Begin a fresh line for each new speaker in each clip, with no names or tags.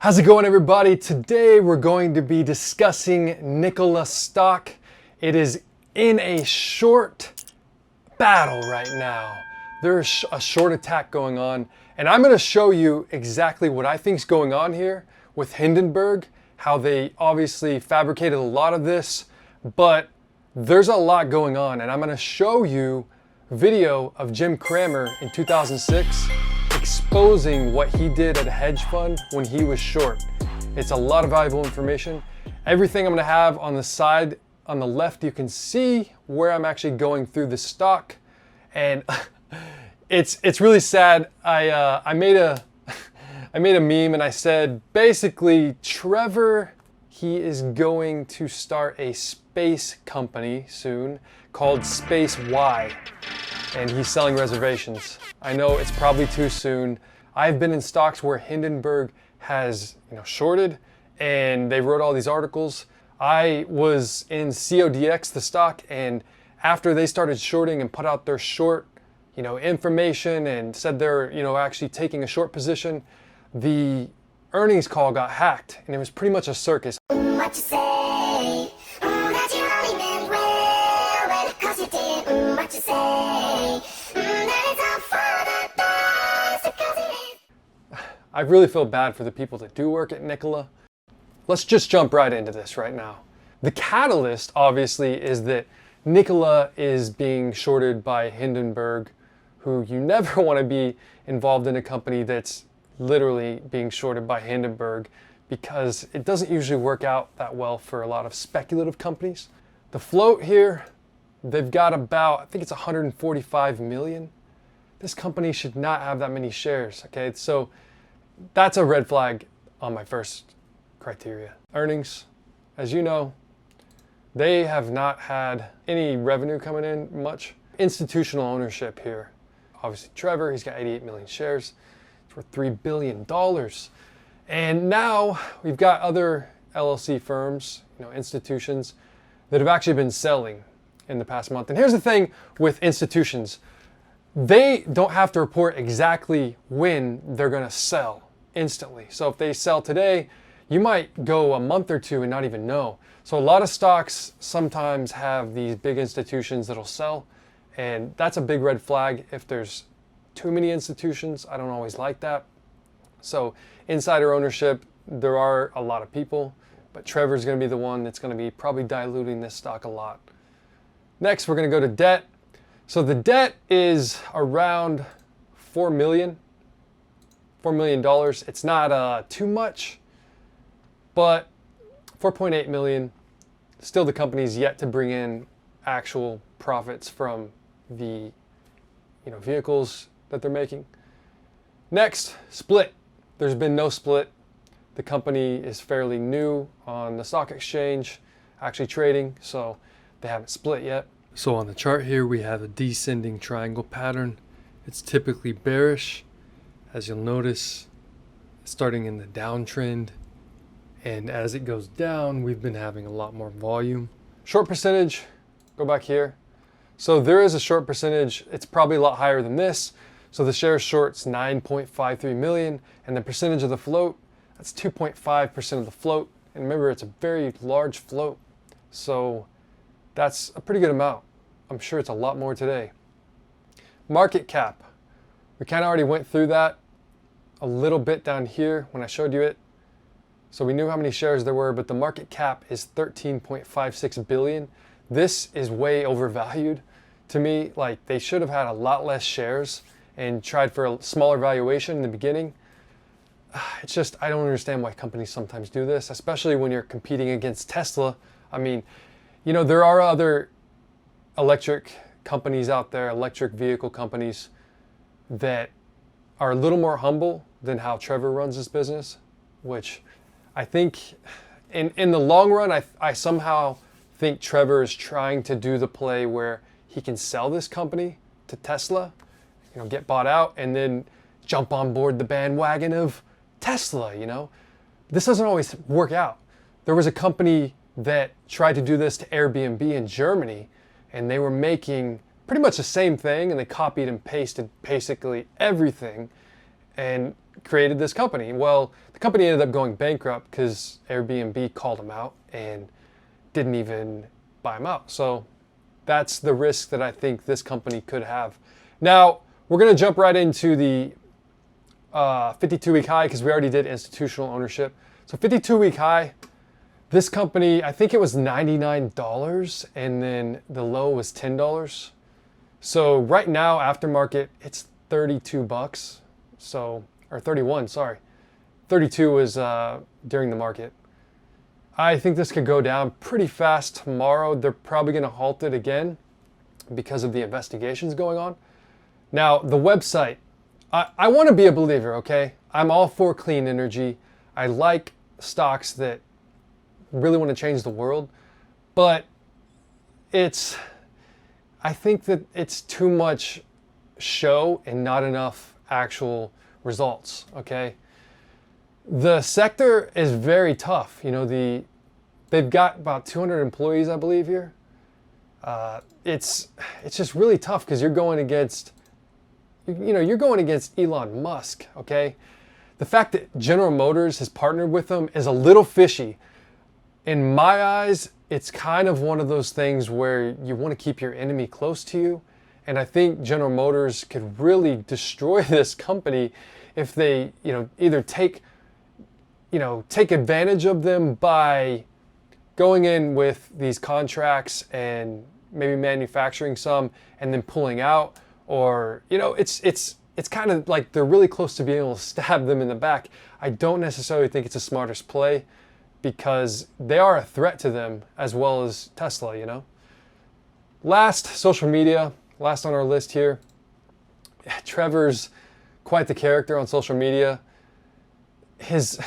How's it going, everybody? Today we're going to be discussing Nikola stock. It is in a short battle right now. There's a short attack going on, and I'm going to show you exactly what I think is going on here with Hindenburg, how they obviously fabricated a lot of this, but there's a lot going on, and I'm going to show you a video of Jim Cramer in 2006 exposing what he did at a hedge fund when he was short. It's a lot of valuable information. Everything I'm going to have on the side on the left, you can see where I'm actually going through the stock, and it's really sad. I made a meme and I said basically Trevor, he is going to start a space company soon called Space Y, and he's selling reservations. I know it's probably too soon. I've been in stocks where Hindenburg has, shorted, and they wrote all these articles. I was in CODX, the stock, and after they started shorting and put out their short, information and said they're, actually taking a short position, the earnings call got hacked, and it was pretty much a circus.
What you say? That you only meant well, well, 'cause you did. What you say? That it's all for the best, 'cause it is.
I really feel bad for the people that do work at Nikola. Let's just jump right into this right now. The catalyst, obviously, is that Nikola is being shorted by Hindenburg, who you never want to be involved in a company that's literally being shorted by Hindenburg, because it doesn't usually work out that well for a lot of speculative companies. The float here, they've got about, I think it's 145 million. This company should not have that many shares, okay? So that's a red flag on my first criteria. Earnings, as you know, they have not had any revenue coming in much. Institutional ownership here. Obviously Trevor, he's got 88 million shares. It's worth $3 billion. And now we've got other LLC firms, institutions that have actually been selling in the past month. And here's the thing with institutions. They don't have to report exactly when they're going to sell instantly. So if they sell today, you might go a month or two and not even know. So a lot of stocks sometimes have these big institutions that'll sell, and that's a big red flag. If there's too many institutions, I don't always like that. So insider ownership, there are a lot of people, but Trevor's going to be the one that's going to be probably diluting this stock a lot. Next, we're going to go to debt. So the debt is around $4 million. It's not too much, but 4.8 million. Still, the company's yet to bring in actual profits from the vehicles that they're making. Next, split. There's been no split. The company is fairly new on the stock exchange, actually trading, so they haven't split yet. So on the chart here, we have a descending triangle pattern. It's typically bearish, as you'll notice, starting in the downtrend. And as it goes down, we've been having a lot more volume. Short percentage, go back here. So there is a short percentage. It's probably a lot higher than this. So the share short's 9.53 million, and the percentage of the float, that's 2.5% of the float. And remember, it's a very large float. So that's a pretty good amount. I'm sure it's a lot more today. Market cap. We kind of already went through that a little bit down here when I showed you it. So we knew how many shares there were, but the market cap is 13.56 billion. This is way overvalued to me. Like, they should have had a lot less shares and tried for a smaller valuation in the beginning. It's just, I don't understand why companies sometimes do this, especially when you're competing against Tesla. I mean, there are other electric companies out there, electric vehicle companies, that are a little more humble than how Trevor runs his business, which I think in the long run, I somehow think Trevor is trying to do the play where he can sell this company to Tesla, get bought out, and then jump on board the bandwagon of Tesla. This doesn't always work out. There was a company that tried to do this to Airbnb in Germany, and they were making pretty much the same thing, and they copied and pasted basically everything and created this company. Well, the The company ended up going bankrupt because Airbnb called them out and didn't even buy them out. So that's the risk that I think this company could have. Now, we're going to jump right into the 52-week high because we already did institutional ownership. So 52-week high, this company, I think it was $99 and then the low was $10. So right now, aftermarket, it's 32 bucks. So, or 31, sorry. 32 was during the market. I think this could go down pretty fast tomorrow. They're probably going to halt it again because of the investigations going on. Now, the website, I want to be a believer, okay? I'm all for clean energy. I like stocks that really want to change the world, but I think that it's too much show and not enough actual results, okay? The sector is very tough. You know, they've got about 200 employees, I believe, here. It's just really tough because you're going against, you're going against Elon Musk, okay? The fact that General Motors has partnered with them is a little fishy. In my eyes, it's kind of one of those things where you want to keep your enemy close to you. And I think General Motors could really destroy this company if they, either take advantage of them by going in with these contracts and maybe manufacturing some and then pulling out, or it's kind of like they're really close to being able to stab them in the back. I don't necessarily think it's the smartest play because they are a threat to them as well as Tesla, Last, social media, last on our list here. Trevor's quite the character on social media. His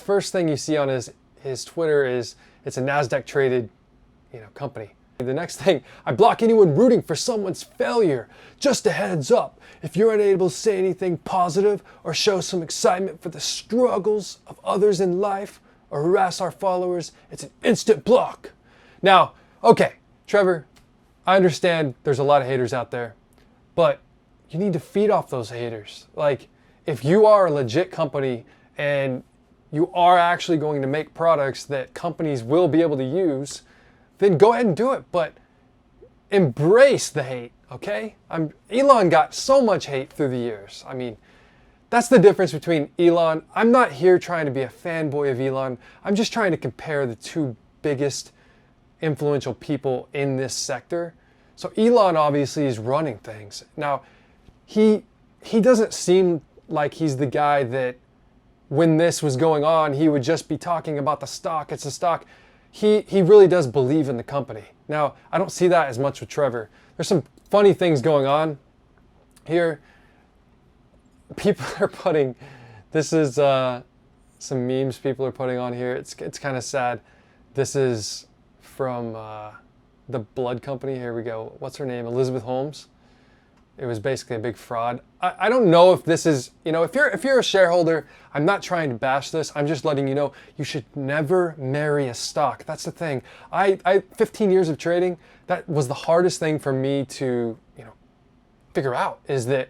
first thing you see on his Twitter is it's a NASDAQ traded, company. The next thing, I block anyone rooting for someone's failure. Just a heads up, if you're unable to say anything positive or show some excitement for the struggles of others in life or harass our followers, it's an instant block. Now, okay, Trevor, I understand there's a lot of haters out there, but you need to feed off those haters. Like, if you are a legit company and you are actually going to make products that companies will be able to use, then go ahead and do it, but embrace the hate, okay? Elon got so much hate through the years. I mean, that's the difference between Elon. I'm not here trying to be a fanboy of Elon. I'm just trying to compare the two biggest influential people in this sector. So Elon obviously is running things. Now, he doesn't seem like he's the guy that when this was going on, he would just be talking about the stock. It's a stock. He really does believe in the company. Now, I don't see that as much with Trevor. There's some funny things going on here. People are putting, this is some memes people are putting on here. It's kind of sad. This is from the blood company. Here we go. What's her name? Elizabeth Holmes. It was basically a big fraud. I don't know if this is, if you're a shareholder, I'm not trying to bash this. I'm just letting you know you should never marry a stock. That's the thing. I 15 years of trading, that was the hardest thing for me to, figure out, is that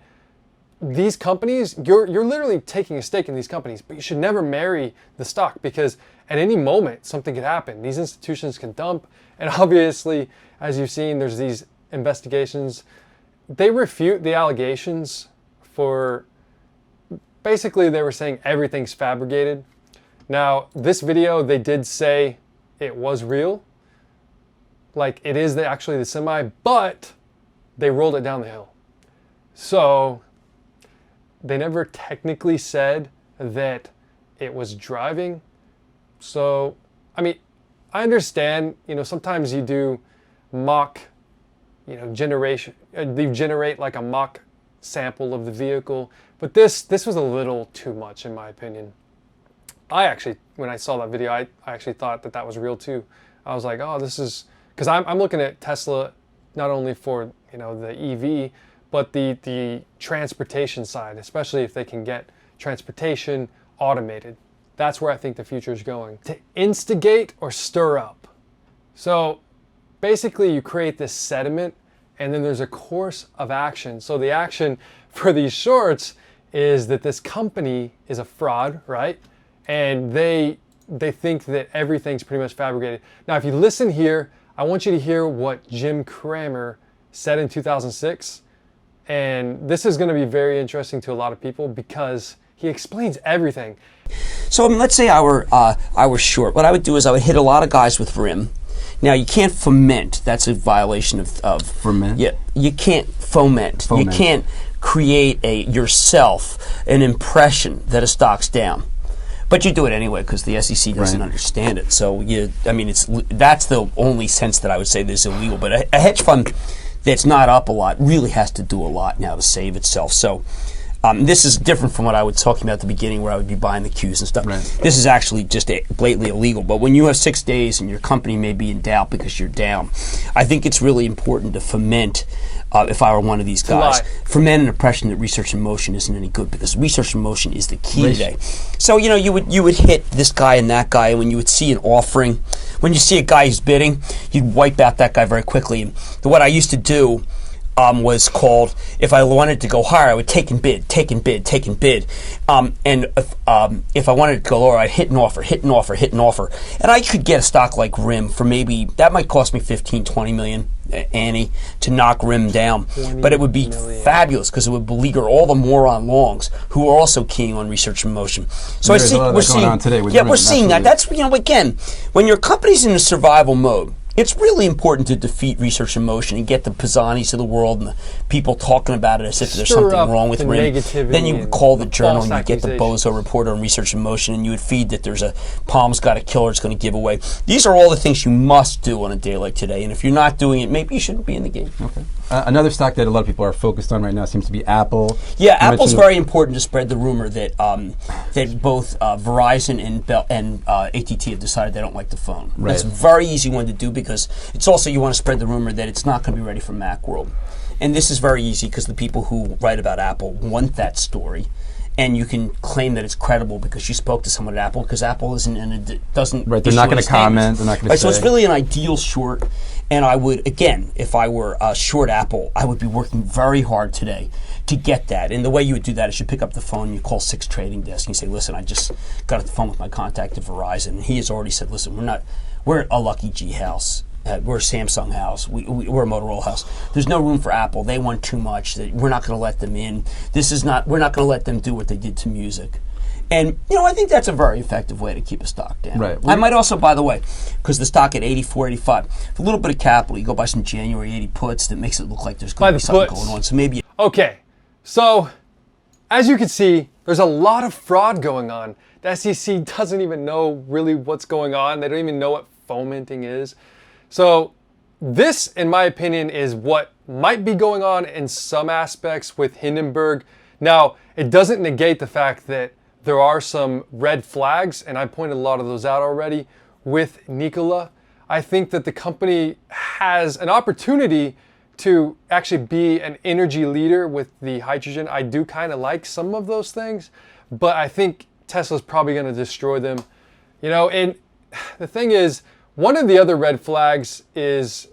these companies, you're literally taking a stake in these companies, but you should never marry the stock because at any moment something could happen. These institutions can dump, and obviously, as you've seen, there's these investigations. They refute the allegations for, basically they were saying everything's fabricated. Now, this video, they did say it was real. Like, it is actually the semi, but they rolled it down the hill. So, they never technically said that it was driving. So, I mean, I understand, sometimes you do mock generation, you generate like a mock sample of the vehicle, but this was a little too much in my opinion. I actually, when I saw that video, I actually thought that was real too. I was like, oh, this is, because I'm looking at Tesla not only for the EV, but the transportation side, especially if they can get transportation automated. That's where I think the future is going. To instigate or stir up. So basically you create this sediment and then there's a course of action. So the action for these shorts is that this company is a fraud, right? and they think that everything's pretty much fabricated. Now, if you listen here, I want you to hear what Jim Cramer said in 2006, and this is going to be very interesting to a lot of people because he explains everything.
So let's say I were short. What I would do is I would hit a lot of guys with rim. Now you can't foment. That's a violation of
Ferment?
Yeah, you can't foment. You can't create yourself an impression that a stock's down. But you do it anyway because the SEC doesn't understand it. So that's the only sense that I would say this is illegal. But a hedge fund that's not up a lot really has to do a lot now to save itself. So this is different from what I was talking about at the beginning where I would be buying the Qs and stuff.
Right.
This is actually just blatantly illegal. But when you have 6 days and your company may be in doubt because you're down, I think it's really important to foment. If I were one of these guys, foment an impression that research in motion isn't any good because research in motion is the key today. So you would hit this guy and that guy, and when you would see an offering, when you see a guy who's bidding, you'd wipe out that guy very quickly. And what I used to do was called, if I wanted to go higher, I would take and bid. And if I wanted to go lower, I'd hit an offer. And I could get a stock like RIM for maybe, that might cost me 15, 20 million, Annie, to knock RIM down. But it would be fabulous because it would beleaguer all the moron longs who are also keying on research in motion. So we're seeing that. That's, again, when your company's in a survival mode, it's really important to defeat research in motion and get the Pisanis of the world and the people talking about it as if there's something wrong with RIM. Then you would call the journal and you get the bozo reporter on research in motion and you would feed that there's a Palm's got a killer it's going to give away. These are all the things you must do on a day like today. And if you're not doing it, maybe you shouldn't be in the game.
Okay. Another stock that a lot of people are focused on right now seems to be Apple.
Yeah, Apple's very important to spread the rumor that that both Verizon and AT&T have decided they don't like the phone.
Right.
That's a very easy one to do because it's also you want to spread the rumor that it's not going to be ready for Macworld. And this is very easy because the people who write about Apple want that story. And you can claim that it's credible because you spoke to someone at Apple because Apple isn't and it doesn't.
Right, they're not going to comment. They're not going to say.
So it's really an ideal short. And I would, again, if I were short Apple, I would be working very hard today to get that. And the way you would do that is you pick up the phone, you call 6 trading desks, and you say, listen, I just got off the phone with my contact at Verizon. And he has already said, listen, we're a Lucky G house. We're a Samsung house. We're a Motorola house. There's no room for Apple. They want too much. We're not going to let them in. We're not going to let them do what they did to music. And, I think that's a very effective way to keep a stock down.
Right.
I might also, by the way, because the stock at 84, 85, a little bit of capital, you go buy some January 80 puts that makes it look like there's going to be something going on. So maybe.
Okay. So, as you can see, there's a lot of fraud going on. The SEC doesn't even know really what's going on. They don't even know what fomenting is. So, this, in my opinion, is what might be going on in some aspects with Hindenburg. Now, it doesn't negate the fact that there are some red flags, and I pointed a lot of those out already with Nikola. I think that the company has an opportunity to actually be an energy leader with the hydrogen. I do kind of like some of those things, but I think Tesla's probably going to destroy them. And the thing is, one of the other red flags is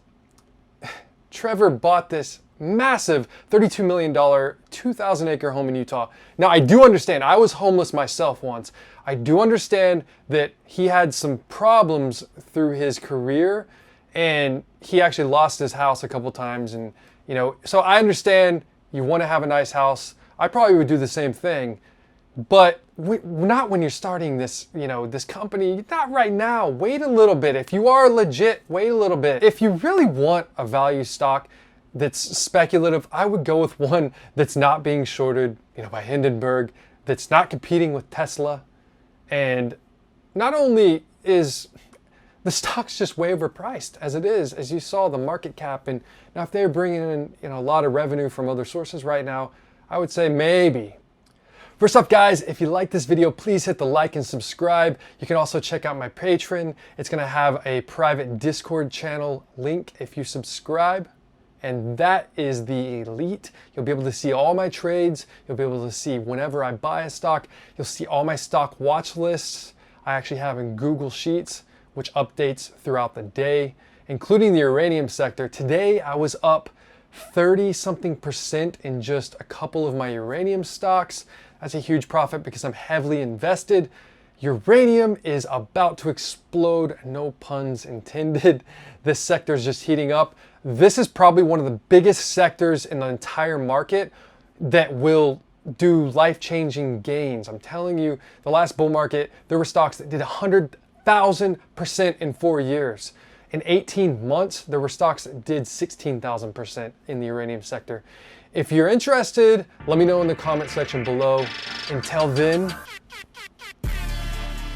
Trevor bought this massive $32 million, 2,000-acre home in Utah. Now, I do understand. I was homeless myself once. I do understand that he had some problems through his career, and he actually lost his house a couple times. And, so I understand you want to have a nice house. I probably would do the same thing. But not when you're starting this, this company. Not right now. Wait a little bit. If you are legit, wait a little bit. If you really want a value stock that's speculative, I would go with one that's not being shorted, by Hindenburg, that's not competing with Tesla. And not only is the stock's just way overpriced as it is, as you saw the market cap. And now if they're bringing in, a lot of revenue from other sources right now, I would say maybe. First up, guys, if you like this video, please hit the like and subscribe. You can also check out my Patreon. It's going to have a private Discord channel link if you subscribe. And that is the elite. You'll be able to see all my trades. You'll be able to see whenever I buy a stock. You'll see all my stock watch lists. I actually have in Google Sheets, which updates throughout the day, including the uranium sector. Today, I was up 30-something% in just a couple of my uranium stocks. That's a huge profit because I'm heavily invested. Uranium is about to explode, no puns intended. This sector is just heating up. This is probably one of the biggest sectors in the entire market that will do life-changing gains. I'm telling you, the last bull market, there were stocks that did 100,000% in 4 years. In 18 months, there were stocks that did 16,000% in the uranium sector. If you're interested, let me know in the comment section below. Until then,